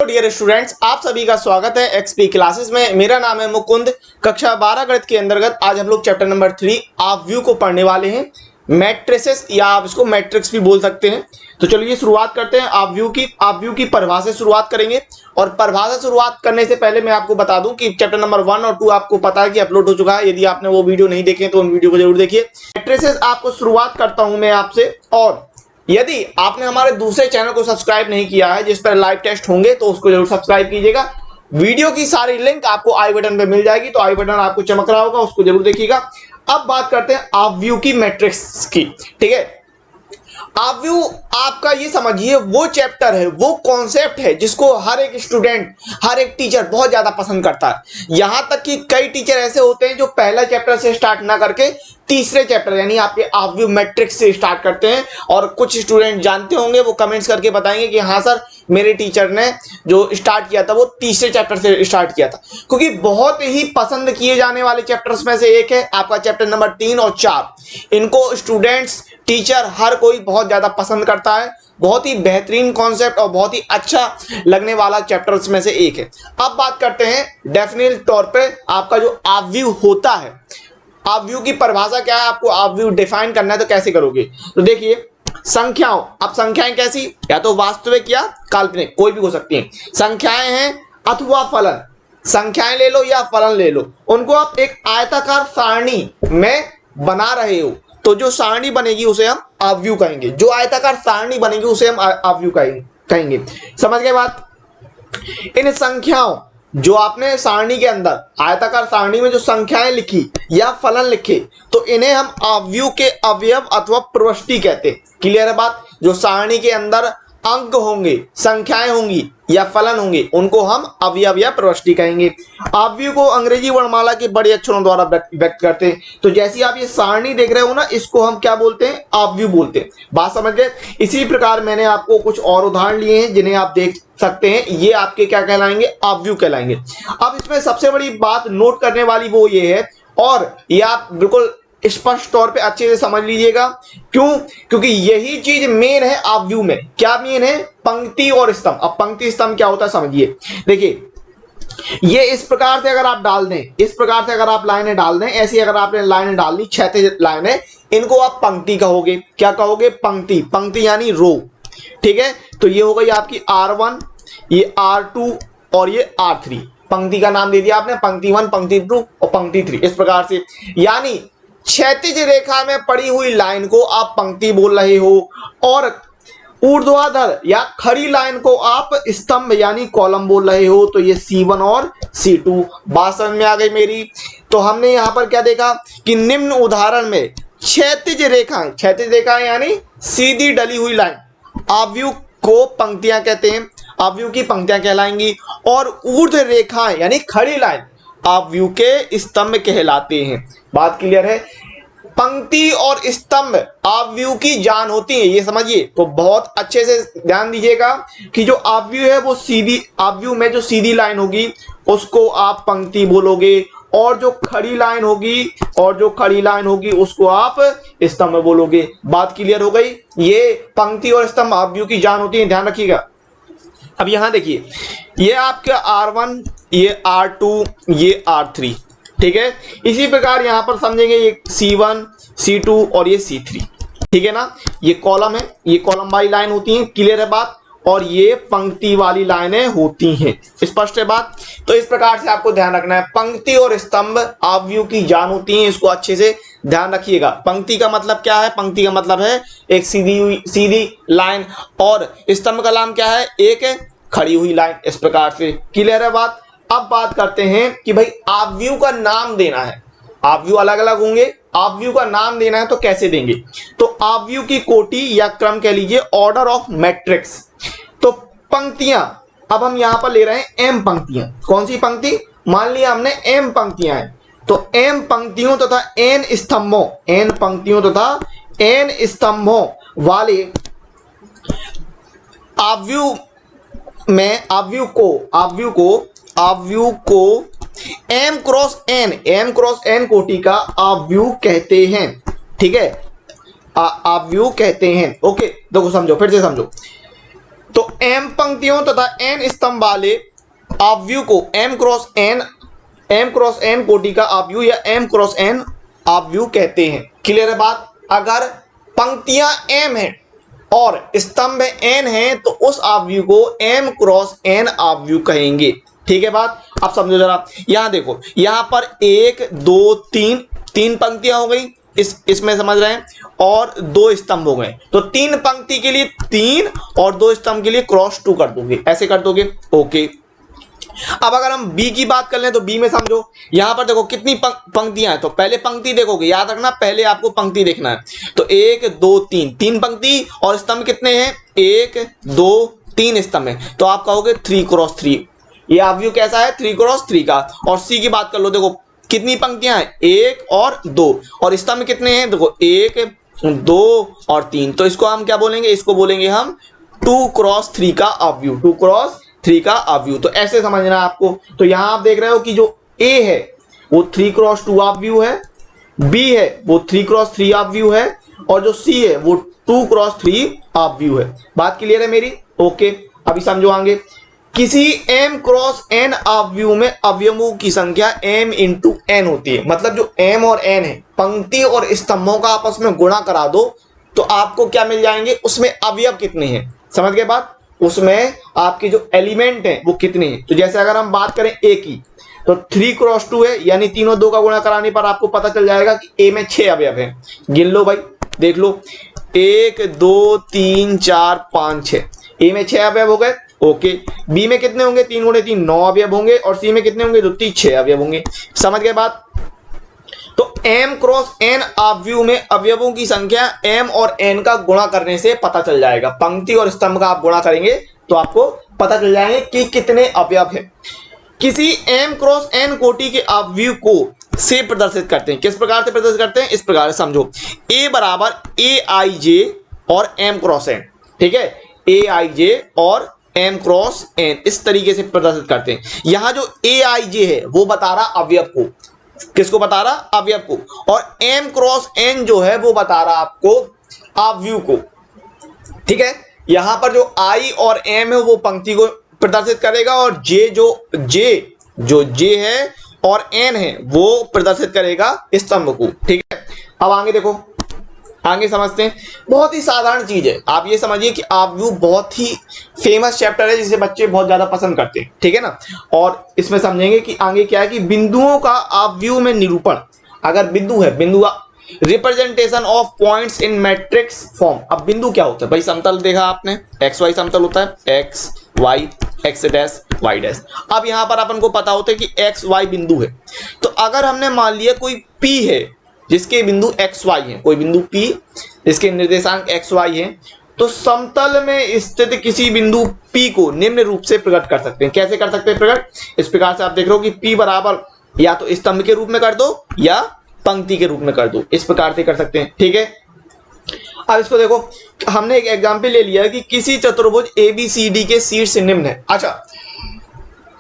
Dear students, आप सभी का स्वागत है एक्सपी क्लासेस में। मेरा नाम है मुकुंद। कक्षा 12 गणित के अंतर्गत आज हम लोग चैप्टर नंबर 3 आप व्यू को पढ़ने वाले हैं। मैट्रिसेस या आप इसको मैट्रिक्स भी बोल सकते हैं। तो चलिए शुरुआत करते हैं। आप व्यू की परिभाषा से शुरुआत करेंगे। और परिभाषा शुरुआत करने से पहले मैं आपको बता दूं कि चैप्टर नंबर 1 और 2 आपको पता है कि अपलोड हो चुका है। यदि आपने वो वीडियो नहीं देखे तो उन वीडियो को जरूर देखिए। मैट्रिसेस आपको शुरुआत करता हूं मैं आपसे। और यदि आपने हमारे दूसरे चैनल को सब्सक्राइब नहीं किया है जिस पर लाइव टेस्ट होंगे तो उसको जरूर सब्सक्राइब कीजिएगा। वीडियो की सारी लिंक आपको आई बटन पे मिल जाएगी, तो आई बटन आपको चमक रहा होगा, उसको जरूर देखिएगा। अब बात करते हैं आप व्यू की मैट्रिक्स की। ठीक है, आप व्यू आपका ये समझिए वो चैप्टर है, वो कॉन्सेप्ट है जिसको हर एक स्टूडेंट, हर एक टीचर बहुत ज्यादा पसंद करता है। यहां तक कि कई टीचर ऐसे होते हैं जो पहला चैप्टर से स्टार्ट ना करके तीसरे चैप्टर यानी आपके आप व्यू मैट्रिक्स से स्टार्ट करते हैं। और कुछ स्टूडेंट जानते होंगे, वो कमेंट्स करके बताएंगे कि हाँ सर, मेरे टीचर ने जो स्टार्ट किया था वो तीसरे चैप्टर से स्टार्ट किया था। क्योंकि बहुत ही पसंद किए जाने वाले चैप्टर्स में से एक है आपका चैप्टर नंबर 3 और 4। इनको स्टूडेंट्स, टीचर, हर कोई बहुत ज्यादा पसंद करता है। बहुत ही बेहतरीन कॉन्सेप्ट और बहुत ही अच्छा लगने वाला चैप्टर्स में से एक है। अब बात करते हैं डेफिनेट तौर पे आपका जो आप व्यू होता है, आप व्यू की परिभाषा क्या है, आपको आप व्यू डिफाइन करना है तो कैसे करोगे। तो देखिए, संख्याओं, अब संख्याएं कैसी, या तो वास्तविक या काल्पनिक, कोई भी हो सकती हैं। संख्याएं हैं अथवा फलन, संख्याएं ले लो या फलन ले लो, उनको आप एक आयताकार सारणी में बना रहे हो तो जो सारणी बनेगी उसे हम आप व्यू कहेंगे। जो आयताकार सारणी बनेगी उसे हम आप व्यू कहेंगे। समझ गए बात। इन संख्याओं, जो आपने सारणी के अंदर आयताकार सारणी में जो संख्याएं लिखी या फलन लिखे, तो इन्हें हम अवयव के अवयव अथवा प्रविष्टि कहते हैं। क्लियर है बात। जो सारणी के अंदर अंक होंगे, संख्याएं होंगी या फलन होंगे, उनको हम अवयव या प्रविष्टि कहेंगे। अवयव को अंग्रेजी वर्णमाला के बड़े अक्षरों द्वारा व्यक्त करते हैं। तो जैसी आप ये सारणी देख रहे हो ना, इसको हम क्या बोलते हैं, अवयव बोलते हैं। बात समझ गए। इसी प्रकार मैंने आपको कुछ और उदाहरण लिए हैं जिन्हें आप देख सकते हैं। ये आपके क्या कहलाएंगे, अवयव कहलाएंगे। अब इसमें सबसे बड़ी बात नोट करने वाली वो ये है, और ये आप बिल्कुल स्पष्ट तौर पे अच्छे से समझ लीजिएगा। क्यों? क्योंकि यही चीज मेन है आप व्यू में। क्या मेन है? पंक्ति और स्तंभ। अब पंक्ति स्तंभ क्या होता है समझिए। देखिए, ये इस प्रकार से अगर आप डाल दें, इस प्रकार से अगर आप लाइनें डाल दें, ऐसी अगर आपने लाइनें डाल दी, क्षैतिज लाइनें, इनको आप पंक्ति कहोगे। क्या कहोगे? पंक्ति। पंक्ति यानी रो। ठीक है, तो ये हो गई आपकी R1, ये R2 और ये R3। पंक्ति का नाम दे दिया आपने, पंक्ति 1, पंक्ति 2 और पंक्ति 3। इस प्रकार से यानी क्षैतिज रेखा में पड़ी हुई लाइन को आप पंक्ति बोल रहे हो, और ऊर्ध्वाधर या खड़ी लाइन को आप स्तंभ यानी कॉलम बोल रहे हो। तो ये C1 और C2। बात समझ में आ गई मेरी। तो हमने यहां पर क्या देखा कि निम्न उदाहरण में क्षैतिज रेखाएं यानी सीधी डली हुई लाइन, अवयव को पंक्तियां कहते हैं, अवयव की पंक्तियां कहलाएंगी। और ऊर्ध्व रेखाएं यानी खड़ी लाइन अवयव के स्तंभ कहलाते हैं। बात क्लियर है। पंक्ति और स्तंभ अवयव की जान होती है, ये समझिए। तो बहुत अच्छे से ध्यान दीजिएगा कि जो अवयव है वो सीधी, अवयव में जो सीधी लाइन होगी उसको आप पंक्ति बोलोगे, और जो खड़ी लाइन होगी उसको आप स्तंभ बोलोगे। बात क्लियर हो गई। ये पंक्ति और स्तंभ अवयव की जान होती है, ध्यान रखिएगा। अब यहां देखिए, ये आपका R1, ये R2, ये R3। ठीक है, इसी प्रकार यहां पर समझेंगे ये C1, C2 और ये C3। ठीक है ना। ये कॉलम है, ये कॉलम वाली लाइन होती है। क्लियर है बात। और ये पंक्ति वाली लाइनें होती हैं। स्पष्ट है बात। तो इस प्रकार से आपको ध्यान रखना है, पंक्ति और स्तंभ अवयव की जान होती हैं। इसको अच्छे से ध्यान रखिएगा। पंक्ति का मतलब क्या है? पंक्ति का मतलब है एक सीधी लाइन, और स्तंभ का नाम क्या है? एक खड़ी हुई लाइन। इस प्रकार से क्लियर है बात। अब बात करते हैं कि भाई अवयव का नाम देना है। अवयव अलग अलग होंगे, अवयव का नाम देना है तो कैसे देंगे? तो अवयव की कोटि या क्रम कह लीजिए, ऑर्डर ऑफ मैट्रिक्स। तो पंक्तियां, अब हम यहां पर ले रहे हैं m पंक्तियां। कौन सी पंक्ति? मान लिया हमने m पंक्तियां हैं, तो m पंक्तियों तथा n स्तंभों, n पंक्तियों तथा n स्तंभों वाले अवयव में अवयव को m क्रॉस n कोटि का अवयव कहते हैं। ठीक है, अवयव कहते हैं। ओके, देखो समझो, फिर से समझो। तो m पंक्तियों तथा n स्तंभ वाले ऑब्व्यू को m क्रॉस n कोटि का ऑब्व्यू या m क्रॉस n ऑब्व्यू कहते हैं। क्लियर है बात? अगर पंक्तियां m है और स्तंभ n है तो उस ऑब्व्यू को m क्रॉस n ऑब्व्यू कहेंगे। ठीक है बात? अब समझो जरा, यहां देखो, यहां पर 1 2 3 पंक्तियां हो गई, इसमें समझ रहे हैं, और 2 स्तंभ हो गए। तो 3 पंक्ति के लिए 3 और 2 स्तंभ के लिए क्रॉस 2 कर दोगे, ऐसे कर दोगे। ओके, अब अगर हम बी की बात कर लें तो बी में समझो, यहां पर देखो कितनी पंक्तियां हैं, तो पहले पंक्ति देखोगे, याद रखना पहले आपको पंक्ति देखना है। तो 1 2 3 पंक्ति और स्तंभ कितने हैं? 1 2 3 स्तंभ है, तो आप कहोगे 3 क्रॉस 3। ये ऑब्व्यू कैसा है? 3 क्रॉस 3 का। और सी की बात कर लो, देखो कितनी पंक्तियां हैं? 1 और 2, और स्तंभ कितने हैं? देखो 1 2 और 3, तो इसको हम क्या बोलेंगे? इसको बोलेंगे हम 2 क्रॉस 3 का ऑब्व्यू, 2 क्रॉस 3 का ऑब्व्यू। तो ऐसे समझना है आपको। तो यहां आप देख रहे हो कि जो ए है वो 3 क्रॉस 2 ऑब्व्यू है, बी है वो 3 क्रॉस 3 ऑब्व्यू है, और जो सी है वो 2 क्रॉस 3 ऑब्व्यू है। बात क्लियर है मेरी? ओके, अभी समझो आगे। किसी m क्रॉस n ऑब्व्यू में अवयवों की संख्या m इंटू n होती है। मतलब जो m और n है, पंक्ति और स्तंभों का आपस में गुणा करा दो तो आपको क्या मिल जाएंगे? उसमें अवयव कितने हैं। समझ गए बात? उसमें आपके जो एलिमेंट हैं वो कितने हैं। तो जैसे अगर हम बात करें a की, तो 3 क्रॉस 2 है, यानी 3 और 2 का गुणा कराने पर आपको पता चल जाएगा कि a में 6 अवयव हैं। गिन लो भाई, देख लो, 1 2 3 4 5 6, a में 6 अवयव हो गए। ओके, बी में कितने होंगे? 3 गुणे 3 9 अवयव होंगे, और सी में कितने होंगे? 2 3 6 अवयव होंगे। समझ गए बात? तो m क्रॉस n ऑब्व्यू में अवयवों की संख्या m और n का गुणा करने से पता चल जाएगा। पंक्ति और स्तंभ का आप गुणा करेंगे तो आपको पता चल जाएंगे कि कितने अवयव है। किसी m क्रॉस n कोटि के ऑब्व्यू को से प्रदर्शित करते हैं। किस प्रकार से प्रदर्शित करते हैं? इस प्रकार से समझो, a बराबर aij और m क्रॉस n। ठीक है, aij और m क्रॉस n इस तरीके से प्रदर्शित करते हैं। यहां जो aij है वो बता रहा अवयव को, किसको बता रहा? अवयव को। और m क्रॉस n जो है वो बता रहा आपको ऑब्व्यू को। ठीक है, यहां पर जो i और m है वो पंक्ति को प्रदर्शित करेगा, और j है और n है वो प्रदर्शित करेगा स्तंभ को। ठीक है, अब आगे देखो, आगे समझते हैं। बहुत ही साधारण चीज है, आप ये समझिए कि ऑब्व्यू बहुत ही फेमस चैप्टर है जिसे बच्चे बहुत ज्यादा पसंद करते हैं। ठीक है ना? और इसमें समझेंगे कि आगे क्या है कि बिंदुओं का ऑब्व्यू में निरूपण। अगर बिंदु है, बिंदु representation of points in matrix form. अब बिंदु क्या होता है भाई? समतल देखा आपने, एक्स वाई समतल होता है, X Y, X dash Y dash. अब यहां पर अपन को पता होता है कि एक्स वाई बिंदु है। तो अगर हमने मान लिया कोई पी है जिसके बिंदु एक्स वाई है, कोई बिंदु P जिसके निर्देशांक एक्स वाई है, तो समतल में स्थित किसी बिंदु P को निम्न रूप से प्रकट कर सकते हैं। कैसे कर सकते हैं प्रकट? इस प्रकार से आप देख रहे हो कि P बराबर या तो स्तंभ के रूप में कर दो या पंक्ति के रूप में कर दो, इस प्रकार से कर सकते हैं। ठीक है, अब इसको देखो, हमने एक एग्जाम्पल ले लिया कि किसी चतुर्भुज ABCD के शीर्ष निम्न है। अच्छा,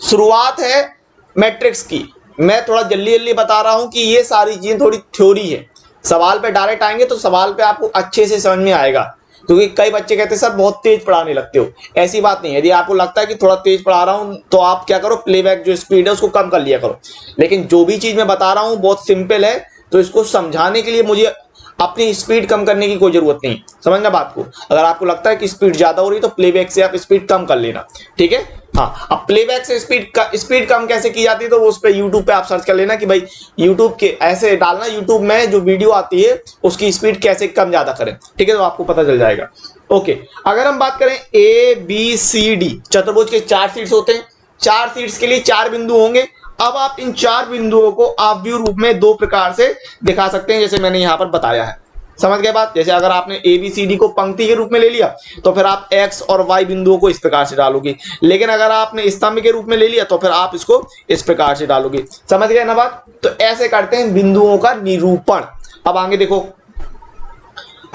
शुरुआत है मैट्रिक्स की। मैं थोड़ा जल्दी जल्दी बता रहा हूं कि ये सारी चीजें थोड़ी थ्योरी है, सवाल पे डायरेक्ट आएंगे तो सवाल पे आपको अच्छे से समझ में आएगा। क्योंकि कई बच्चे कहते हैं सर बहुत तेज पढ़ाने लगते हो, ऐसी बात नहीं है। यदि आपको लगता है कि थोड़ा तेज पढ़ा रहा हूं तो आप क्या करो, प्लेबैक जो स्पीड है उसको कम कर लिया करो। लेकिन जो भी चीज मैं बता रहा हूं बहुत सिंपल है, तो इसको समझाने के लिए मुझे अपनी स्पीड कम करने की कोई जरूरत नहीं। समझना बात को? अगर आपको लगता है कि स्पीड ज्यादा हो रही है तो प्लेबैक से आप स्पीड कम कर लेना। ठीक है, हाँ। अब प्लेबैक से स्पीड कम कैसे की जाती है तो वो उस पर यूट्यूब पे आप सर्च कर लेना कि भाई यूट्यूब के ऐसे डालना, यूट्यूब में जो वीडियो आती है उसकी स्पीड कैसे कम ज्यादा करें। ठीक है, तो आपको पता चल जाएगा। ओके, अगर हम बात करें ABCD चतुर्भुज के 4 शीट्स होते हैं, 4 शीट्स के लिए 4 बिंदु होंगे। अब आप इन 4 बिंदुओं को ऑब्व्यू रूप में 2 प्रकार से दिखा सकते हैं, जैसे मैंने यहां पर बताया है। समझ गए बात? जैसे अगर आपने ABCD को पंक्ति के रूप में ले लिया तो फिर आप X और Y बिंदुओं को इस प्रकार से डालोगे, लेकिन अगर आपने स्तंभ के रूप में ले लिया तो फिर आप इसको इस प्रकार से डालोगे। समझ गए ना बात? तो ऐसे करते हैं बिंदुओं का निरूपण। अब आगे देखो,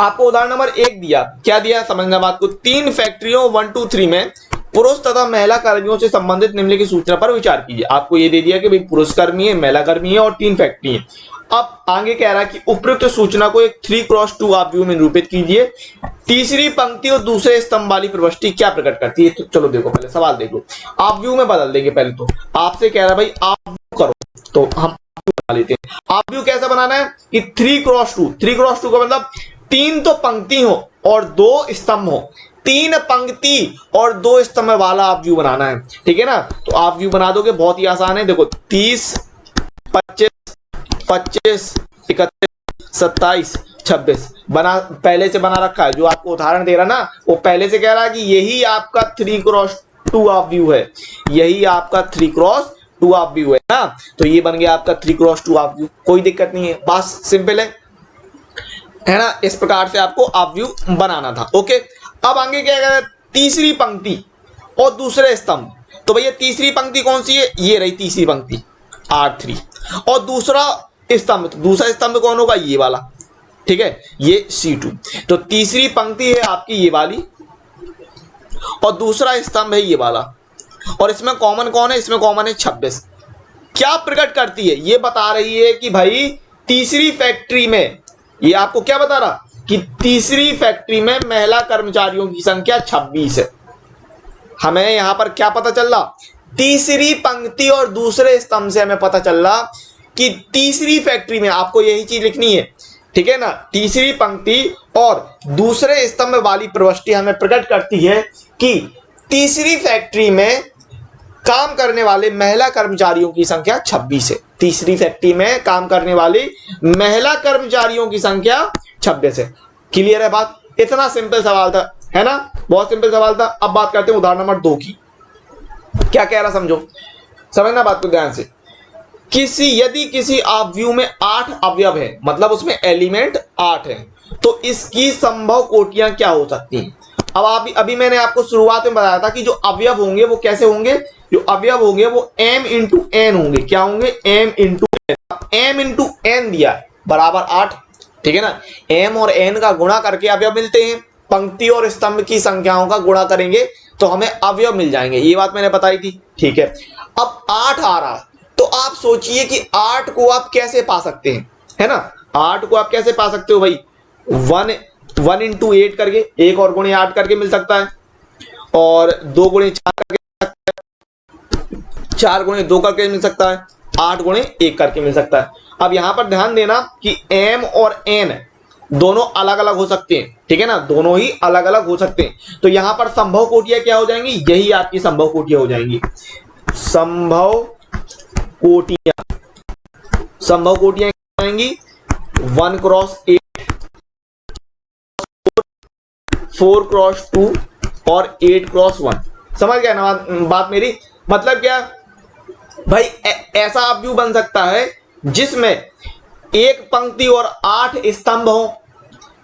आपको उदाहरण नंबर 1 दिया, क्या दिया समझना बात को। 3 फैक्ट्रियों 1 2 3 में पुरुष तथा महिला कर्मियों से संबंधित निम्नलिखित सूचना पर विचार कीजिए। आपको ये दे दिया कि भाई पुरुष कर्मी है, महिला कर्मी है और 3 फैक्ट्री है। अब आगे कह रहा है कि उपयुक्त सूचना को एक 3x2 आप व्यू में निरूपित कीजिए। तीसरी पंक्ति और दूसरे स्तंभ वाली प्रविष्टि क्या प्रकट करती है? तो चलो देखो, पहले सवाल देखो, आप व्यू में बदल देंगे। पहले तो आपसे कह रहा है भाई आप व्यू करो, तो हम बना लेते हैं। आप व्यू कैसा बनाना है कि 3x2, 3x2 का मतलब 3 तो पंक्ति हो और 2 स्तंभ हो, 3 पंक्ति और 2 स्तंभ वाला आप व्यू बनाना है, ठीक है ना। तो आप व्यू बना दोगे, बहुत ही आसान है। देखो 30, 25, 25, 31, 27, 26 बना, पहले से बना रखा है। जो आपको उदाहरण दे रहा ना, वो पहले से कह रहा है कि यही आपका 3x2 आप व्यू है, यही आपका 3x2 आप व्यू है ना। तो ये बन गया आपका 3x2 आप व्यू, कोई दिक्कत नहीं है, बस सिंपल है ना। इस प्रकार से आपको आप व्यू बनाना था। ओके, अब आगे क्या कह रहा है? तीसरी पंक्ति और दूसरे स्तंभ। तो भैया तीसरी पंक्ति कौन सी है? ये रही तीसरी पंक्ति R3, और दूसरा स्तंभ, तो दूसरा स्तंभ कौन होगा? ये वाला, ठीक है, ये C2। तो तीसरी पंक्ति है आपकी ये वाली और दूसरा स्तंभ है ये वाला, और इसमें कॉमन कौन है? इसमें कॉमन है 26। क्या प्रकट करती है? ये बता रही है कि भाई तीसरी फैक्ट्री में, ये आपको क्या बता रहा कि तीसरी फैक्ट्री में महिला कर्मचारियों की संख्या 26 है। हमें यहां पर क्या पता चल रहा? तीसरी पंक्ति और दूसरे स्तंभ से हमें पता चल रहा कि तीसरी फैक्ट्री में, आपको यही चीज लिखनी है, ठीक है ना। तीसरी पंक्ति और दूसरे स्तंभ वाली प्रविष्टि हमें प्रकट करती है कि तीसरी फैक्ट्री में काम करने वाले महिला कर्मचारियों की संख्या 26 है। तीसरी फैक्ट्री में काम करने वाली महिला कर्मचारियों की संख्या 26 है। क्लियर है बात? इतना सिंपल सवाल था, है ना, बहुत सिंपल सवाल था। अब बात करते हैं उदाहरण नंबर 2 की। क्या कह रहा समझो, समझना बात को ध्यान से। यदि किसी व्यू में 8 अवयव है, मतलब उसमें एलिमेंट 8 है, तो इसकी संभव कोटियां क्या हो सकती हैं? अब अभी मैंने आपको शुरुआत में बताया था कि जो अवयव होंगे वो कैसे होंगे? जो अवयव होंगे वो m इंटू n होंगे। क्या होंगे? m into n। m into n दिया बराबर 8, ठीक है ना। m और n का गुणा करके अवयव मिलते हैं। पंक्ति और स्तंभ की संख्याओं का गुणा करेंगे तो हमें अवयव मिल जाएंगे, ये बात मैंने बताई थी, ठीक है। अब 8 आ रहा, तो आप सोचिए कि 8 को आप कैसे पा सकते हैं, है ना। 8 को आप कैसे पा सकते हो भाई? 1 इंटू 8 करके, 1 और गुणे 8 करके मिल सकता है, और 2 गुणे 4 करके, 4 गुणे 2 करके मिल सकता है, 8 गुणे 1 करके मिल सकता है। अब यहां पर ध्यान देना कि m और n दोनों अलग अलग हो सकते हैं, ठीक है ना, दोनों ही अलग अलग हो सकते हैं। तो यहां पर संभव कोटियां क्या हो जाएंगी? यही आपकी संभव कोटियां हो जाएंगी। संभव कोटियां, संभव कोटियां क्या आएंगी? 1 क्रॉस 8, 4 क्रॉस 2 और 8 क्रॉस 1। समझ गया ना बात मेरी? मतलब क्या भाई, ऐसा आप व्यू बन सकता है जिसमें एक पंक्ति और 8 स्तंभ हो,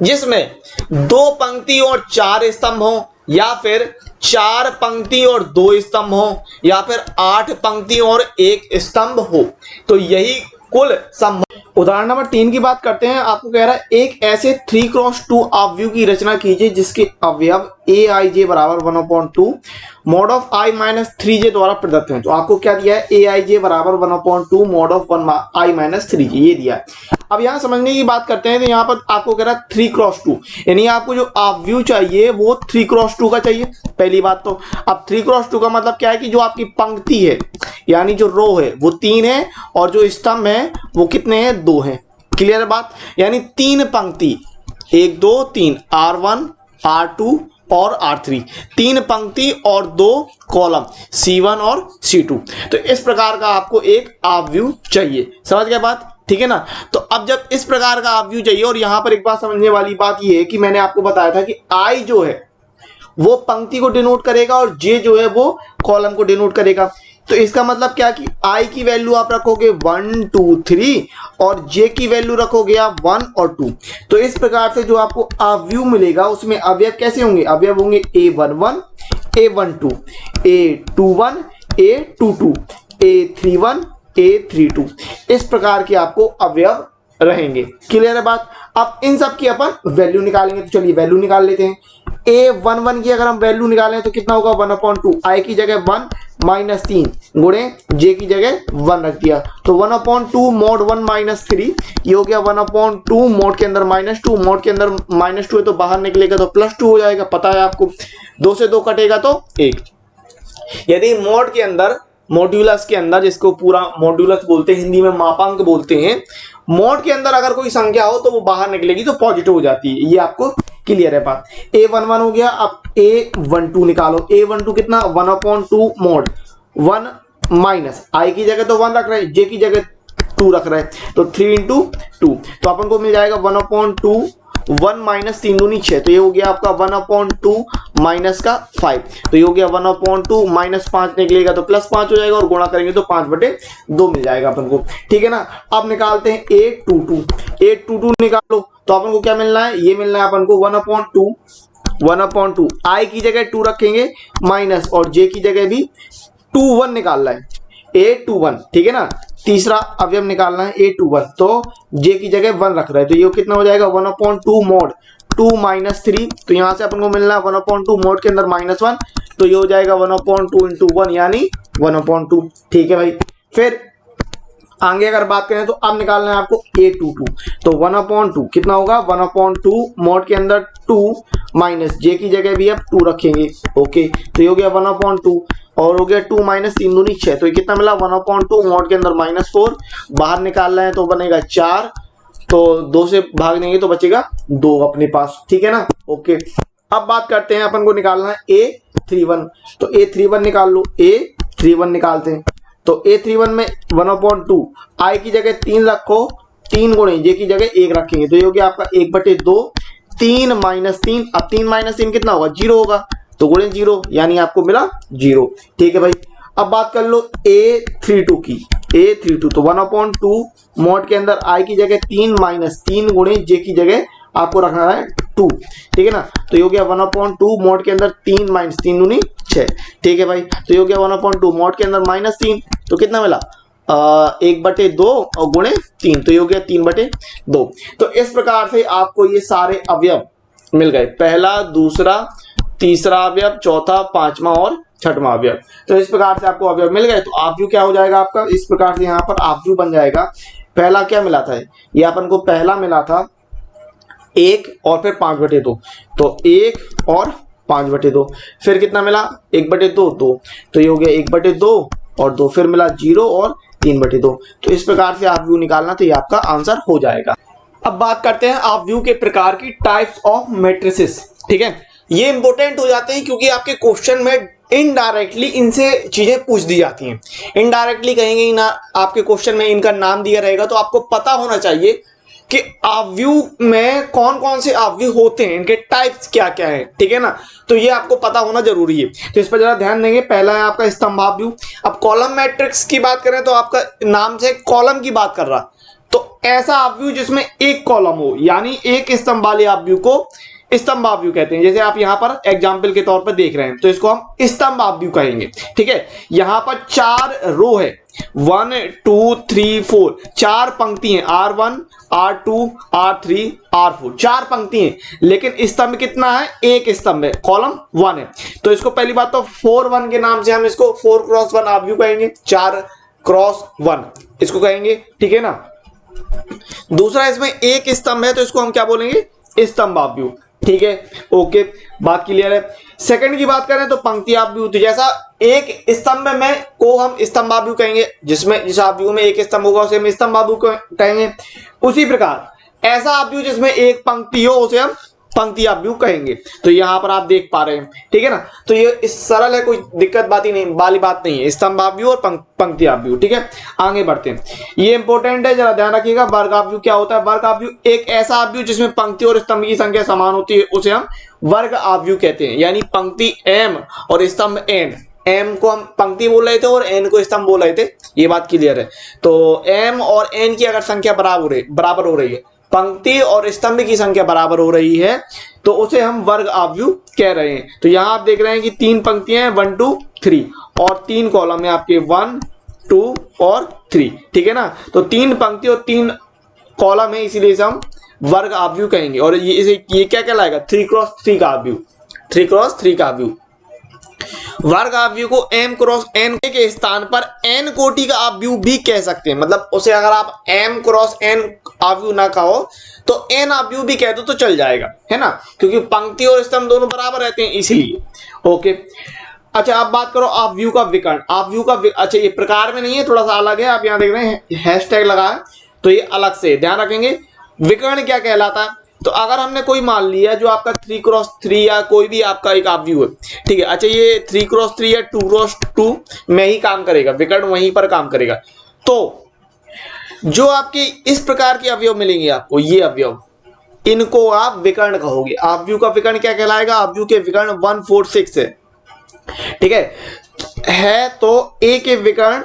जिसमें 2 पंक्ति और 4 स्तंभ हो, या फिर 4 पंक्ति और 2 स्तंभ हो, या फिर 8 पंक्ति और 1 स्तंभ हो। तो यही कुल संभव। उदाहरण नंबर 3 की बात करते हैं। आपको कह रहा है एक ऐसे 3x2 आप व्यू की रचना कीजिए जिसके अवयव aij बराबर 1/2 mod of i minus 3j द्वारा प्रदत्त हैं। तो आपको क्या दिया है? aij बराबर 1/2 mod of i minus 3j, ये दिया है। अब यहाँ समझने की बात करते हैं, तो यहाँ पर आपको कह रहा है 3x2, यानी आपको जो आप व्यू चाहिए वो 3x2 का चाहिए, पहली बात तो। अब 3x2 का मतलब क्या है कि जो आपकी पंक्ति है, यानी जो रो है वो 3 है, और जो स्तंभ है वो कितने हैं? 2 हैं। क्लियर बात? यानी 3 पंक्ति, 1 2 3, R1 R2 और R3, 3 पंक्ति और 2 कॉलम C1 और C2। तो इस प्रकार का आपको एक आप व्यू चाहिए। समझ गया बात? ठीक है ना। तो अब जब इस प्रकार का आप व्यू चाहिए, और यहां पर एक बात समझने वाली बात ये है कि मैंने आपको बताया था कि I जो है वो पंक्ति को डिनोट करेगा और J जो है वो कॉलम को डिनोट करेगा। तो इसका मतलब क्या कि I की वैल्यू आप रखोगे 1 2 3 और J की वैल्यू रखोगे आप 1 और 2। तो इस प्रकार से जो आपको व्यू मिलेगा उसमें अवयव कैसे होंगे? अवयव होंगे A11 A12 A21 A22 A31 A32, इस प्रकार के आपको अवयव रहेंगे। क्लियर है बात? अब इन सब की अपन वैल्यू निकालेंगे। तो चलिए वैल्यू निकाल लेते हैं। A11 की अगर हम वैल्यू निकालें तो कितना होगा? 1/2। I की जगह 1, -3 गुणे जे की जगह 1 रख दिया, तो 1/2 mod 1 - 3 ये हो गया 1/2 mod के अंदर -2, mod के अंदर -2 है तो बाहर निकलेगा तो +2 हो जाएगा, पता है आपको। 2 से 2 कटेगा तो 1। यदि मोड के अंदर, मॉड्यूलस के अंदर, जिसको पूरा मॉड्यूलस बोलते हैं, हिंदी में मापांक बोलते हैं, मोड के अंदर अगर कोई संख्या हो तो वो बाहर निकलेगी तो पॉजिटिव हो जाती है। ये आपको क्लियर है बात। a11 हो गया। अब a12 निकालो। a12 कितना 1/2 mod 1 माइनस आई की जगह तो 1 रख रहे हैं, जे की जगह 2 रख रहे हैं, तो 3 × 2 तो अपन को मिल जाएगा 1/2 1 - 3 दूनी 6, तो ये हो गया आपका 1/2 माइनस का 5, तो ये हो गया 1/2 -5 निकलेगा तो +5 हो जाएगा और गुणा करेंगे तो 5/2 मिल जाएगा अपन को, ठीक है ना। अब निकालते हैं a22 निकालो, तो अपन को क्या मिलना है, ये मिलना है अपन को 1/2 आई की जगह 2 रखेंगे माइनस और जे की जगह भी 21 निकालना है, a21, ठीक है ना। तीसरा अवयव निकालना है a21, तो जे की जगह 1 रख रहा है, तो ये कितना हो जाएगा 1/2 mod 2 - 3, तो यहां से अपन को मिलना है 1/2 mod के अंदर -1, तो ये हो जाएगा 1/2 × 1 यानी 1/2, ठीक है भाई। फिर आगे अगर बात करें तो अब निकालना है आपको a22, तो 1/2 कितना होगा 1/2 mod के अंदर 2 माइनस जे की जगह भी अब 2 रखेंगे, ओके, तो ये हो गया 1/2 और हो गया 2 - 3 दूनी 6, तो ये कितना मिला 1/2 mod के अंदर -4, बाहर निकालना है तो बनेगा 4, तो 2 से भाग देंगे तो बचेगा 2 अपने पास, ठीक है ना, ओके। अब बात करते हैं, अपन को निकालना है a31, तो a31 निकाल लो, a31 निकालते हैं, तो a31 में 1/2 आई की जगह 3 रखो, 3 गुणे जे की जगह 1 रखेंगे, तो ये हो गया आपका 1/2, 3 - 3, अब 3 - 3 कितना होगा 0 होगा, तो गुणे 0 यानी आपको मिला 0, ठीक है भाई। अब बात कर लो a32 की, a32 तो 1/2 mod के अंदर आई की जगह 3 - 3 गुणे जे की जगह आपको रखना है 2, ठीक है ना, तो ये हो गया 1/2 mod के अंदर 3 - 3 दूनी 6, ठीक है भाई, तो ये हो गया 1/2 mod के अंदर -3, तो कितना मिला 1/2 और गुणे 3, तो ये हो गया 3/2। तो इस प्रकार से आपको ये सारे अवयव मिल गए, पहला, दूसरा, तीसरा अवयव, चौथा, पांचवा और छठवां अवयव, तो इस प्रकार से आपको अवयव मिल गए। तो आपयू क्या हो जाएगा आपका, इस प्रकार से यहाँ पर आपयू बन जाएगा। पहला क्या मिला था, ये अपन को पहला मिला था 1 और फिर 5/2, तो 1 और 5/2, फिर कितना मिला 1/2 2, तो ये हो गया 1/2 और 2, फिर मिला 0 और 3/2, तो इस प्रकार से आप व्यू निकालना, तो ये आपका आंसर हो जाएगा। अब बात करते हैं आप व्यू के प्रकार की, टाइप्स ऑफ मैट्रिसेस, ठीक है। ये इंपॉर्टेंट हो जाते हैं क्योंकि आपके क्वेश्चन में इनडायरेक्टली इनसे चीजें पूछ दी जाती हैं, इनडायरेक्टली कहेंगे ना, आपके क्वेश्चन में इनका नाम दिया रहेगा, तो आपको पता होना चाहिए कि आव्यू में कौन कौन से आव्यू होते हैं, इनके टाइप्स क्या क्या है, ठीक है ना, तो ये आपको पता होना जरूरी है, तो इस पर जरा ध्यान देंगे। पहला है आपका स्तंभाव्यू। अब कॉलम मैट्रिक्स की बात करें तो आपका नाम से कॉलम की बात कर रहा, तो ऐसा आव्यू जिसमें एक कॉलम हो, यानी एक स्तंभ वाले आव्यू को स्तंभाव्यू कहते हैं। जैसे आप यहां पर एग्जाम्पल के तौर पर देख रहे हैं, तो इसको हम स्तंभाव्यू कहेंगे, ठीक है। यहां पर 4 रो है, 1 2 3 4, 4 पंक्ति हैं, R1 R2 R3 R4, 4 पंक्ति हैं, लेकिन स्तंभ कितना है, एक स्तंभ है, कॉलम 1 है, तो इसको पहली बात तो 4-1 के नाम से हम इसको 4x1 आव्यू कहेंगे, 4x1 इसको कहेंगे, ठीक है ना। दूसरा, इसमें एक स्तंभ है तो इसको हम क्या बोलेंगे, स्तंभाव्यू, ठीक है, ओके, बात क्लियर है। सेकंड की बात करें तो पंक्ति आव्यू, तो जैसा एक स्तंभ में को हम स्तंभाव्यू कहेंगे, जिसमें जिस आव्यू में एक स्तंभ होगा उसे हम स्तंभाव्यू कहेंगे। उसी प्रकार ऐसा आव्यू जिसमें एक पंक्ति हो उसे हम पंक्ति आव्यू कहेंगे, तो यहां पर आप देख पा रहे हैं, ठीक है ना। तो ये इस सरल है, कोई दिक्कत बात ही नहीं वाली बात नहीं है, स्तंभाव्यू और पंक्ति आव्यू, ठीक है। आगे बढ़ते हैं, ये इंपॉर्टेंट है, जरा ध्यान रखिएगा। वर्ग आव्यू क्या होता है, वर्ग आव्यू एक ऐसा आव्यू जिसमें पंक्ति और स्तंभ की संख्या समान होती है, उसे हम वर्ग आव्यू कहते हैं, यानी पंक्ति m और स्तंभ n, m को हम पंक्ति बोल रहे थे और n को स्तंभ बोल रहे थे, ये बात क्लियर है। तो m और n की अगर संख्या बराबर हो रही है, पंक्ति और स्तंभ की संख्या बराबर हो रही है, तो उसे हम वर्ग आव्यू कह रहे हैं। तो यहां आप देख रहे हैं कि 3 पंक्तियां हैं, 1 2 3, और 3 कॉलम है आपके 1 2 और 3, ठीक है ना। तो 3 पंक्ति और 3 कॉलम है, इसीलिए इसे हम वर्ग आव्यू कहेंगे। और ये क्या कहलाएगा, 3x3 का आव्यू, 3x3 का आव्यू। वर्ग अवयव को m क्रॉस n के स्थान पर n कोटि का अवयव भी कह सकते हैं। मतलब उसे अगर आप m क्रॉस n अवयव ना कहो तो n अवयव भी कह दो तो चल जाएगा, है ना, क्योंकि पंक्ति और स्तंभ दोनों बराबर रहते हैं इसलिए। ओके, अच्छा अब बात करो अवयव का विकर्ण। अवयव का अच्छा ये प्रकार में नहीं है, थोड़ा सा अलग है। आप यहाँ देख रहे हैं हैशटैग लगा है तो ये अलग से ध्यान रखेंगे। विकर्ण क्या कहलाता है, तो अगर हमने कोई मान लिया जो आपका 3x3 या कोई भी आपका एक अवयव है, ठीक है, अच्छा ये 3x3 या 2x2 में ही काम करेगा, विकर्ण वहीं पर काम करेगा। तो जो आपके इस प्रकार के अवयव मिलेंगे आपको, ये अवयव, इनको आप विकर्ण कहोगे। अवयव का विकर्ण क्या कहलाएगा, अवयव के विकर्ण 1 4 6 है, ठीक है तो ए के विकर्ण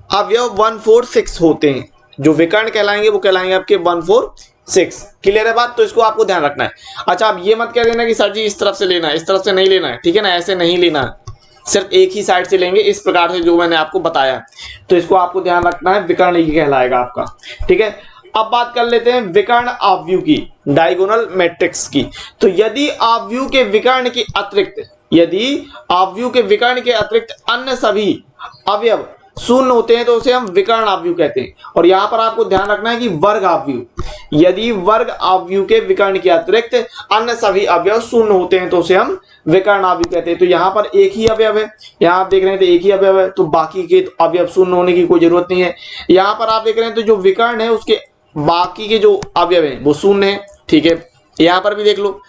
अवयव 1 4 6 होते हैं। जो विकर्ण कहलाएंगे वो कहलाएंगे आपके 1 4 6। क्लियर है बात, तो इसको आपको ध्यान रखना है। अच्छा आप ये मत कह देना कि सर जी इस तरफ से लेना है, इस तरफ से नहीं लेना है, ठीक है ना, ऐसे नहीं लेना है, सिर्फ एक ही साइड से लेंगे इस प्रकार से जो मैंने आपको बताया। तो इसको आपको ध्यान रखना है, विकर्ण ही कहलाएगा आपका, ठीक है। अब बात कर लेते हैं विकर्ण अवयव की, डायगोनल मैट्रिक्स की। तो यदि अवयव के विकर्ण के अतिरिक्त, यदि अवयव के विकर्ण के अतिरिक्त अन्य सभी अवयव शून्य होते हैं तो उसे हम विकर्ण अवयव कहते हैं। और यहां पर आपको ध्यान रखना है कि वर्ग अवयव, यदि वर्ग अवयव के विकर्ण के अतिरिक्त अन्य सभी अवयव शून्य होते हैं तो उसे हम विकर्ण अवयव कहते हैं। तो यहाँ पर एक ही अवयव है, यहाँ आप देख रहे हैं तो एक ही अवयव है, तो बाकी के अवयव शून्य होने की कोई जरूरत नहीं है। यहाँ पर आप देख रहे हैं तो जो विकर्ण है उसके बाकी के जो अवयव हैं वो शून्य है, ठीक है। यहाँ पर भी देख लो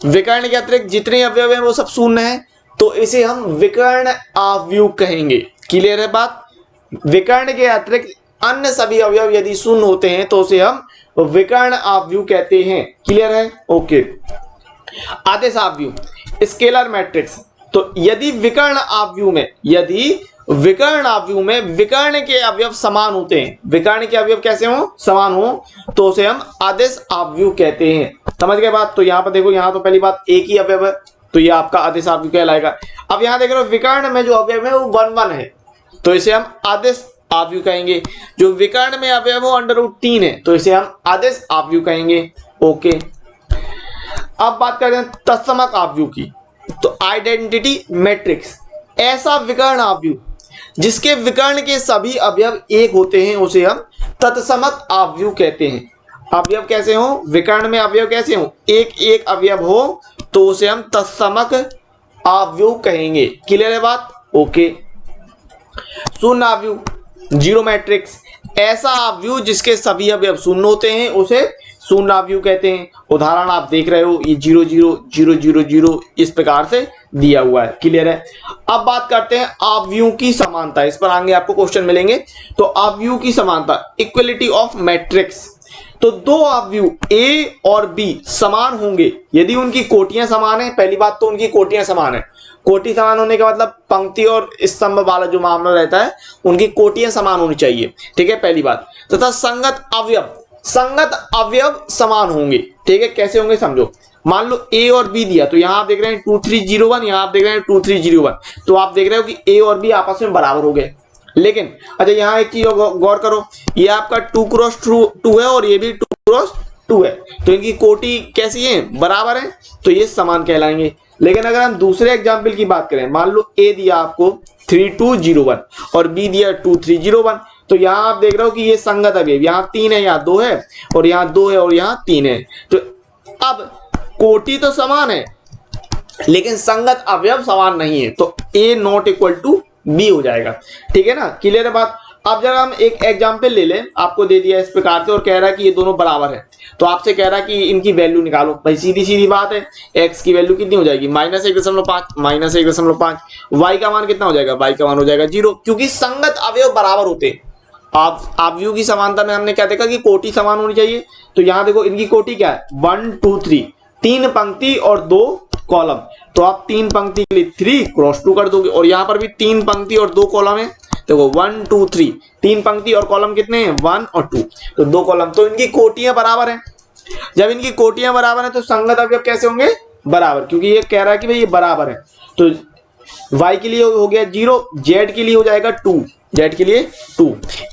विकर्ण के अतिरिक्त जितने अवयव हैं वो सब शून्य है, तो इसे हम विकर्ण अवयव कहेंगे। क्लियर है बात, विकर्ण के अतिरिक्त अन्य सभी अवयव यदि शून्य होते हैं तो उसे हम विकर्ण अवयव कहते हैं। क्लियर है, ओके। आदेश अवयव, स्केलर मैट्रिक्स। तो यदि विकर्ण अवयव में, यदि विकर्ण अवयव में विकर्ण के अवयव समान होते हैं, विकर्ण के अवयव कैसे हो, समान हो, तो उसे हम आदेश अवयव कहते हैं। समझ गए बात। तो यहाँ पर देखो, यहाँ तो पहली बात एक ही अवयव है तो ये आपका आदेश अवयव कहलाएगा। अब यहाँ देख रहे हो विकर्ण में जो अवयव है वो 1 1 है तो इसे हम आदेश अवयव कहेंगे। जो विकर्ण में अवयव हो √3 है तो इसे हम आदेश अवयव कहेंगे। ओके, अब बात करते हैं तत्समक अवयव की। तो आइडेंटिटी मैट्रिक्स, ऐसा विकर्ण अवयव जिसके विकर्ण के सभी अवयव एक होते हैं उसे हम तत्समक अवयव कहते हैं। अवयव कैसे हो, विकर्ण में अवयव कैसे हो, एक एक अवयव हो तो उसे हम तत्समक अवयव कहेंगे। क्लियर है बात, ओके। शून्य अवयव, जीरो मैट्रिक्स, ऐसा अवयव जिसके सभी अवयव शून्य होते हैं उसे शून्य अवयव कहते हैं। उदाहरण आप देख रहे हो, ये 0 0 0 0 0 इस प्रकार से दिया हुआ है। क्लियर है। अब बात करते हैं अवयव की समानता, इस पर आगे आपको क्वेश्चन मिलेंगे। तो अवयव की समानता, इक्वलिटी ऑफ मैट्रिक्स। तो दो अवयव A और B समान होंगे यदि उनकी कोटियां समान है। पहली बात तो उनकी कोटियां समान है, कोटि समान होने का मतलब पंक्ति और स्तंभ वाला जो मामला रहता है उनकी कोटियां समान होनी चाहिए, ठीक है, पहली बात। तथा संगत अवयव, संगत अवयव समान होंगे, ठीक है। कैसे होंगे समझो, मान लो A और B दिया तो यहाँ आप देख रहे हैं 2 3 0 1, यहाँ आप देख रहे हैं 2 3 0 1, तो आप देख रहे हो कि A और B आपस में बराबर हो गए। लेकिन अच्छा यहाँ एक चीज गौर करो, ये आपका 2 क्रॉस 2 है और ये भी 2 क्रॉस 2 है, तो इनकी कोटि कैसी है, बराबर है, तो ये समान कहलाएंगे। लेकिन अगर हम दूसरे एग्जाम्पल की बात करें, मान लो A दिया आपको 3 2 0 1 और B दिया 2 3 0 1, तो यहाँ आप देख रहे हो कि ये संगत अवयव, यहाँ 3 है, यहाँ 2 है, और यहाँ 2 है और यहाँ 3 है। तो अब कोटि तो समान है लेकिन संगत अवयव समान नहीं है, तो A not equal to B हो जाएगा, ठीक है ना। क्लियर है बात। अब जब हम एक एग्जाम्पल ले लें, आपको दे दिया इस प्रकार से और कह रहा है कि ये दोनों बराबर है, तो आपसे कह रहा है कि इनकी वैल्यू निकालो। भाई सीधी सीधी बात है, x की वैल्यू कितनी हो जाएगी, -1.5 -1.5। y का मान कितना हो जाएगा, y का मान हो जाएगा 0, क्योंकि संगत अवयव बराबर होते हैं। अवयव की समानता में हमने क्या देखा कि कोटि समान होनी चाहिए। तो यहाँ देखो इनकी कोटि क्या है, 1 2 3, 3 पंक्ति और 2 कॉलम, तो आप 3 पंक्ति के लिए 3 क्रॉस 2 कर दोगे, और यहाँ पर भी 3 पंक्ति और 2 कॉलम है। देखो 1 2 3, 3 पंक्ति और कॉलम कितने हैं, 1 और 2, तो 2 कॉलम, तो इनकी कोटियां बराबर हैं। जब इनकी कोटियां बराबर हैं तो संगत अवयव कैसे होंगे, बराबर, क्योंकि ये कह रहा है कि भाई ये बराबर है। तो y के लिए हो गया 0, z के लिए हो जाएगा 2, z के लिए 2,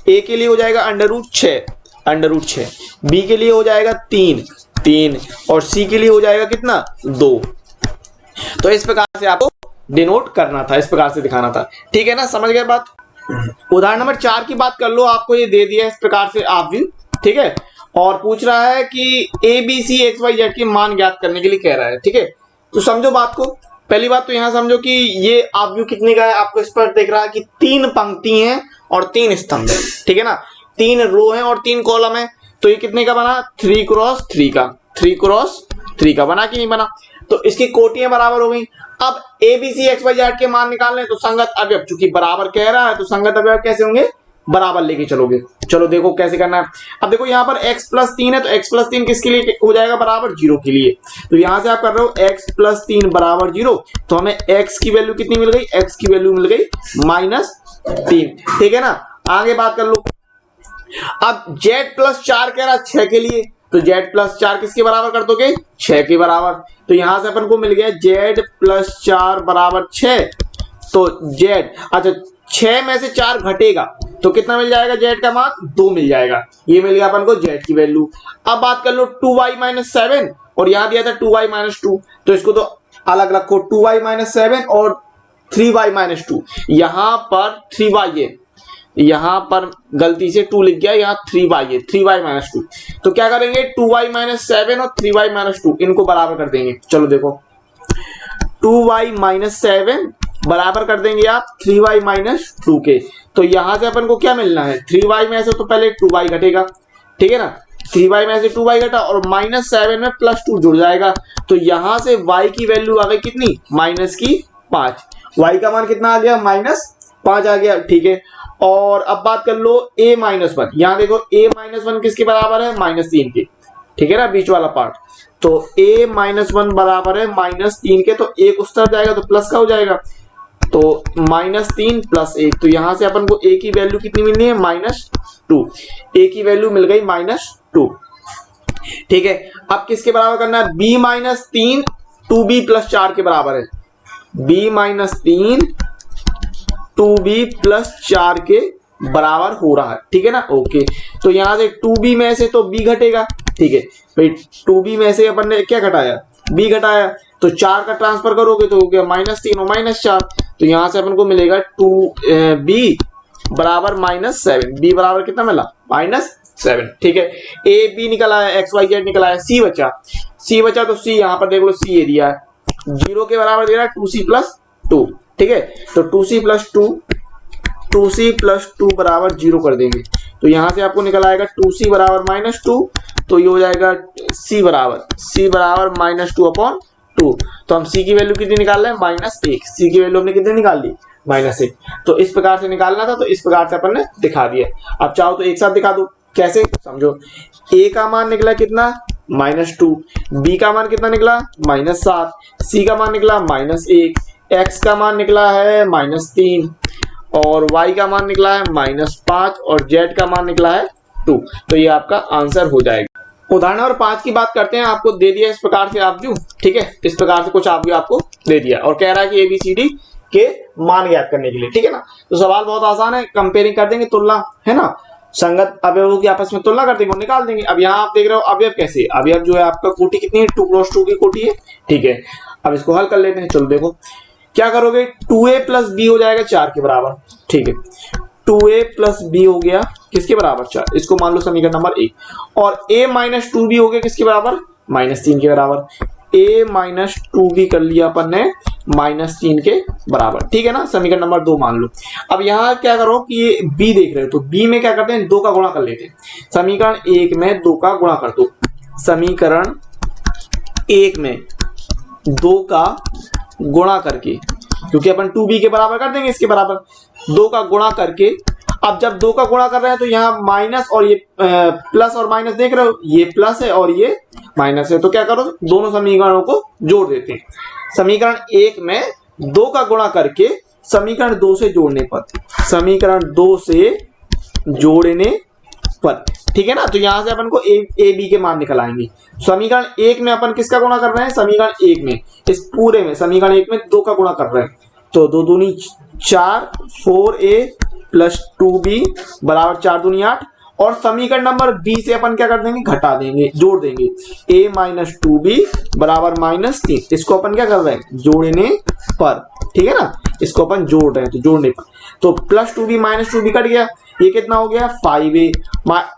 a के लिए हो जाएगा √6, b के लिए हो जाएगा 3 और c के लिए हो जाएगा कितना, 2। तो इस प्रकार से आपको डिनोट करना था, इस प्रकार से दिखाना था। ठीक है ना, समझ गए बात। उदाहरण नंबर 4 की बात कर लो, आपको ये दे दिया है इस प्रकार से आप व्यू, ठीक है, और पूछ रहा है कि A B C X Y Z के मान ज्ञात करने के लिए कह रहा है। ठीक है, तो समझो बात को। पहली बात तो यहां समझो कि ये आप व्यू कितने का है, आपको इस पर दिख रहा है कि 3 पंक्ति हैं और 3 स्तंभ है। ठीक है ना, 3 रो हैं और 3 कॉलम है। तो ये कितने का बना, 3 क्रॉस 3 का, 3 क्रॉस 3 का बना कि नहीं बना। तो इसकी कोटियां बराबर हो गई। अब A B C X Y Z के मान निकालने, तो संगत अवयव, चूंकि बराबर कह रहा है तो संगत अवयव कैसे होंगे, बराबर लेके चलोगे। चलो देखो कैसे करना है। अब देखो यहाँ पर x प्लस 3 है, तो x प्लस 3 किसके लिए हो जाएगा, बराबर 0 के लिए। तो यहां से आप कर रहे हो x प्लस 3 बराबर 0, तो हमें x की वैल्यू कितनी मिल गई, x की वैल्यू मिल गई -3। ठीक है ना, आगे बात कर लो। अब z प्लस 4 कह रहा 6 के लिए, तो z प्लस 4 किसके बराबर कर दोगे, 6 के बराबर। तो यहां से अपन को मिल गया z प्लस 4 बराबर 6। तो z, अच्छा 6 में से 4 घटेगा तो कितना मिल जाएगा, z का मान 2 मिल जाएगा। ये मिल गया अपन को z की वैल्यू। अब बात कर लो 2y माइनस 7, और यहां दिया था 2y माइनस 2, तो इसको तो अलग रखो, 2y माइनस 7 और 3y माइनस 2। यहां पर 3y है, यहां पर गलती से 2 लिख गया, यहां 3y है, 3y माइनस 2। तो क्या करेंगे, 2y माइनस 7 और 3y माइनस 2 इनको बराबर कर देंगे। चलो देखो, 2y माइनस 7 बराबर कर देंगे आप 3y माइनस 2 के। तो यहां से अपन को क्या मिलना है, 3y में से तो पहले 2y घटेगा, ठीक है ना, 3y में से 2y घटा और -7 में +2 जुड़ जाएगा। तो यहां से y की वैल्यू आ गई कितनी, -5। y का मान कितना आ गया, -5 आ गया। ठीक है, और अब बात कर लो a माइनस 1, यहां देखो a माइनस 1 किसके बराबर है, -3 के। ठीक है ना, बीच वाला पार्ट। तो a माइनस 1 बराबर है -3 के, तो एक उस तरफ जाएगा तो प्लस का हो जाएगा, तो -3 + 1। तो यहां से अपन को a की वैल्यू कितनी मिलनी है, -2। a की वैल्यू मिल गई -2। ठीक है, अब किसके बराबर करना है, b माइनस 3 2b + 4 के बराबर है। b माइनस 3 2b + 4 के बराबर हो रहा है। ठीक है ना, ओके। तो यहां से 2b में से तो b घटेगा। ठीक है भाई, 2b में से अपन ने क्या घटाया, b घटाया, तो 4 का ट्रांसफर करोगे तो हो गया -3 और -4। तो यहां से अपन को मिलेगा 2b बराबर -7। b बराबर कितना मिला, -7। ठीक है, a b निकल आया, x y z निकल आया, c बचा, तो c यहां पर देख लो, c ये दिया है 0 के बराबर दे रहा है 2c + 2। ठीक है, तो 2c + 2 बराबर 0 कर देंगे। तो यहां से आपको निकल आएगा 2c बराबर -2, तो ये हो जाएगा c बराबर -2/2। तो हम c की वैल्यू कितनी निकाल रहे हैं, -1। c की वैल्यू हमने कितनी निकाल ली, -1। तो इस प्रकार से निकालना था, तो इस प्रकार से अपन ने दिखा दिया। अब चाहो तो एक साथ दिखा दो, कैसे समझो। a का मान निकला कितना, -2, b का मान कितना निकला, -7, c का मान निकला -1, x का मान निकला है -3 और y का मान निकला है -5 और z का मान निकला है 2। तो ये आपका आंसर हो जाएगा। उदाहरण नंबर 5 की बात करते हैं। आपको दे दिया इस प्रकार से आप व्यू, ठीक है, इस प्रकार से कुछ आप व्यू आपको दे दिया और कह रहा है कि ABCD के मान ज्ञात करने के लिए। ठीक है ना, तो सवाल बहुत आसान है, कंपेयरिंग कर देंगे, तुलना है ना, संगत अवयवों की आपस में तुलना कर देंगे और निकाल देंगे। अब यहाँ आप देख रहे हो अवयव कैसे, अवयव जो है आपका कोटि कितनी है, 2 × 2 की कोटि है। ठीक है, अब इसको हल कर लेते हैं। चलो देखो क्या करोगे, 2a + b हो जाएगा 4 के बराबर। ठीक है, 2a + b हो गया किसके बराबर, 4। इसको मान लो समीकरण नंबर 1। और a - 2b हो गया किसके बराबर, -3 के बराबर। a - 2b कर लिया अपन ने -3 के बराबर। ठीक है ना, समीकरण नंबर 2 मान लो। अब यहाँ क्या करो कि ये b देख रहे हो, तो b में क्या करते हैं, 2 का गुणा कर लेते हैं। समीकरण 1 में 2 का गुणा कर दो, समीकरण 1 में 2 का गुणा करके, क्योंकि अपन 2b के बराबर कर देंगे, इसके बराबर 2 का गुणा करके। अब जब 2 का गुणा कर रहे हैं तो यहाँ माइनस और ये प्लस और माइनस देख रहे हो, ये प्लस है और ये माइनस है, तो क्या करो, दोनों समीकरणों को जोड़ देते हैं। समीकरण 1 में 2 का गुणा करके समीकरण 2 से जोड़ने पर, समीकरण 2 से जोड़ने पर, ठीक है ना। तो यहां से अपन को a b के मान निकल आएंगे। समीकरण 1 में अपन किसका गुणा कर रहे हैं, समीकरण 1 में, इस पूरे में समीकरण 1 में 2 का गुणा कर रहे हैं, तो 2 दूनी 4, 4a + 2b बराबर 4 दूनी 8। और समीकरण नंबर b से अपन क्या कर देंगे, घटा देंगे, जोड़ देंगे, a - 2b बराबर -3। इसको अपन क्या कर रहे हैं, जोड़ने पर, ठीक है ना, इसको अपन जोड़ रहे हैं तो जोड़ने पर, तो plus 2b minus 2b cut गया, ये कितना हो गया 5a,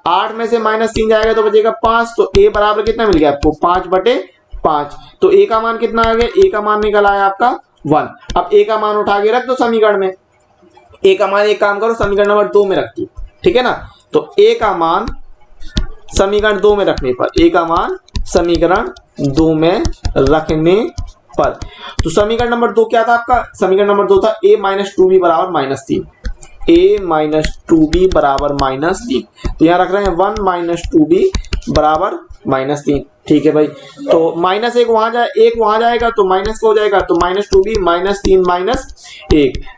8 में से -3 जाएगा तो बचेगा 5, तो a बराबर कितना मिल गया आपको 5/5, तो a का मान कितना आ गया, a का मान निकल आया आपका 1। अब a का मान उठा के रख दो समीकरण में, a का मान एक काम करो समीकरण नंबर 2 में रख दो, ठीक है ना, तो a का मान समीकरण 2 में रखने पर, a का मान समीकरण 2 में रखने पर, तो समीकरण नंबर 2 क्या था आपका, समीकरण नंबर 2 था a - 2b बराबर -3, a - 2b बराबर -3, तो यहाँ रख रहे हैं 1 - 2b बराबर -3, ठीक है भाई, तो -1 वहां जाए, 1 वहां जाएगा तो माइनस का हो जाएगा, तो -2b -3 -1,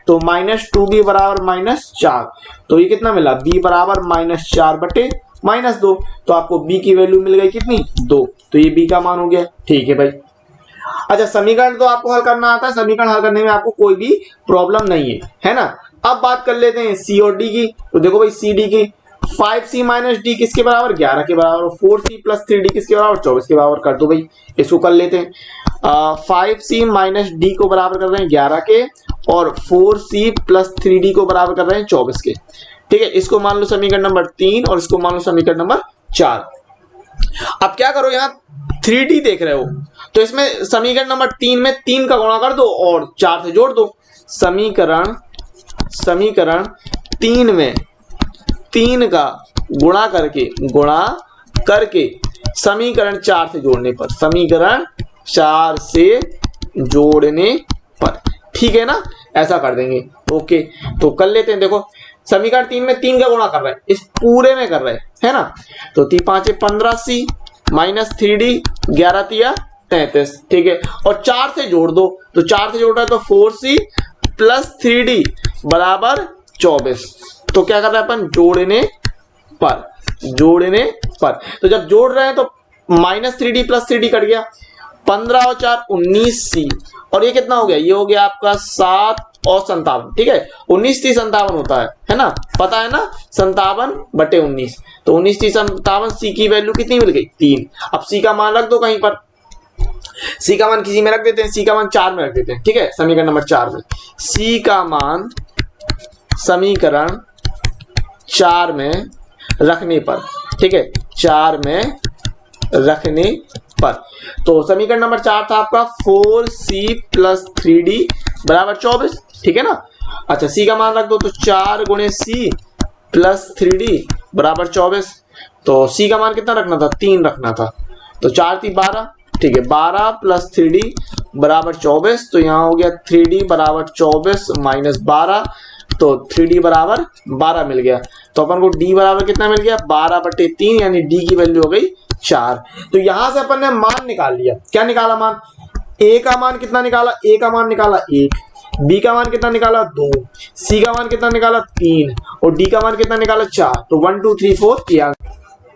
तो -2b बराबर -4, तो ये कितना मिला b बराबर -4/-2, तो आपको b की वैल्यू मिल गई कितनी 2, तो ये b का मान हो गया, ठीक है भाई। अच्छा समीकरण तो आपको हल करना आता है, समीकरण हल करने में आपको कोई भी प्रॉब्लम नहीं है ना। अब बात कर लेते हैं सी और डी की, तो देखो भाई सी डी की 5c - d किसके बराबर 11 के बराबर, 4c + 3d किसके बराबर 24 के बराबर, कर दो भाई, इसको कर लेते हैं। 5c - d को बराबर कर रहे हैं 11 के और 4c + 3d को बराबर कर रहे हैं 24 के, ठीक है, इसको मान लो समीकरण नंबर 3 और इसको मान लो समीकरण नंबर 4। अब क्या करो, यहाँ 3d देख रहे हो तो इसमें समीकरण नंबर 3 में 3 का गुणा कर दो और 4 से जोड़ दो, समीकरण 3 में 3 का गुणा करके समीकरण 4 से जोड़ने पर, समीकरण 4 से जोड़ने पर, ठीक है ना, ऐसा कर देंगे। ओके तो कर लेते हैं, देखो समीकरण 3 में 3 का गुणा कर रहे हैं, इस पूरे में कर रहे हैं, है ना, तो 3 × 5 = 15c -3d 11 × 3 = 33, ठीक है, और 4 से जोड़ दो, तो 4 से जोड़ रहा है तो 4c + 3d बराबर 24, तो क्या कर रहे हैं अपन जोड़ने पर, तो जब जोड़ रहे हैं तो -3d + 3d कट गया, 15 और 4 19c, और ये कितना हो गया, ये हो गया आपका 7 और 57, ठीक है, 19 30 57 होता है ना, पता है ना 57/19, तो 19 30 57, सी की वैल्यू कितनी मिल गई 3। अब सी का मान रख दो कहीं पर, सी का मान किसी में रख देते हैं, सी का मान 4 में रख देते हैं, ठीक है, समीकरण नंबर 4 में सी का मान समीकरण 4 में रखने पर, ठीक है, 4 में रखने पर, तो समीकरण नंबर 4 था आपका 4c + 3d बराबर 24, ठीक है ना। अच्छा सी का मान रख दो, तो 4 × c + 3d बराबर 24, तो सी का मान कितना रखना था 3 रखना था, तो 4 × 3 = 12, ठीक है, 12 + 3d बराबर 24, तो यहाँ हो गया 3d बराबर 24 - 12, तो 3d बराबर 12 मिल गया, तो अपन को d बराबर कितना मिल गया 12/3, यानी d की वैल्यू हो गई 4। तो यहां से अपन ने मान निकाल लिया, क्या निकाला मान, a का मान कितना निकाला, a का मान निकाला 1, b का मान कितना निकाला 2, c का मान कितना निकाला 3 और d का मान कितना निकाला 4, तो 1 2 3 4 किया।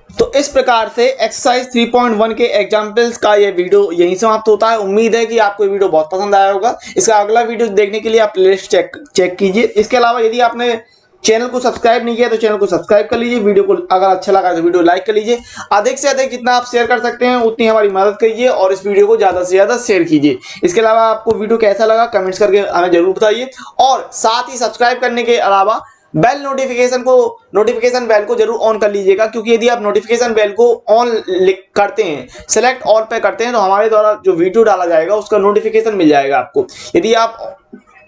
तो इस प्रकार से एक्सरसाइज 3.1 के एग्जाम्पल्स का ये वीडियो यहीं समाप्त होता है। उम्मीद है कि आपको ये वीडियो बहुत पसंद आया होगा। इसका अगला वीडियो देखने के लिए आप प्लेलिस्ट चेक कीजिए। इसके अलावा यदि आपने चैनल को सब्सक्राइब नहीं किया तो चैनल को सब्सक्राइब कर लीजिए। वीडियो को अगर अच्छा लगा तो वीडियो लाइक कर लीजिए। अधिक से अधिक जितना आप शेयर कर सकते हैं उतनी हमारी मदद कीजिए और इस वीडियो को ज़्यादा से ज़्यादा शेयर कीजिए। इसके अलावा आपको वीडियो कैसा लगा कमेंट्स करके हमें जरूर बताइए और साथ ही सब्सक्राइब करने के अलावा नोटिफिकेशन बेल को जरूर ऑन कर लीजिएगा, क्योंकि यदि आप नोटिफिकेशन बेल को ऑन करते हैं, सेलेक्ट ऑल पे करते हैं, तो हमारे द्वारा जो वीडियो डाला जाएगा उसका नोटिफिकेशन मिल जाएगा आपको। यदि आप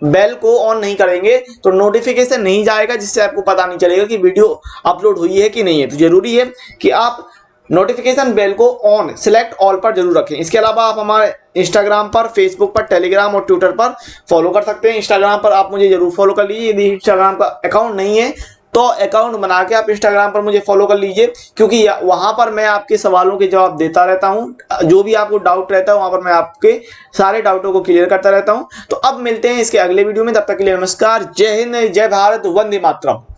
बेल को ऑन नहीं करेंगे तो नोटिफिकेशन नहीं जाएगा, जिससे आपको पता नहीं चलेगा कि वीडियो अपलोड हुई है कि नहीं है। तो जरूरी है कि आप नोटिफिकेशन बेल को ऑन सेलेक्ट ऑल पर जरूर रखें। इसके अलावा आप हमारे इंस्टाग्राम पर, फेसबुक पर, टेलीग्राम और ट्विटर पर फॉलो कर सकते हैं। इंस्टाग्राम पर आप मुझे जरूर फॉलो कर लीजिए। यदि इंस्टाग्राम का अकाउंट नहीं है तो अकाउंट बना के आप इंस्टाग्राम पर मुझे फॉलो कर लीजिए, क्योंकि वहां पर मैं आपके सवालों के जवाब देता रहता हूं। जो भी आपको डाउट रहता है वहां पर मैं आपके सारे डाउटों को क्लियर करता रहता हूं। तो अब मिलते हैं इसके अगले वीडियो में, तब तक के लिए नमस्कार, जय हिंद, जय भारत, वंदे मातरम।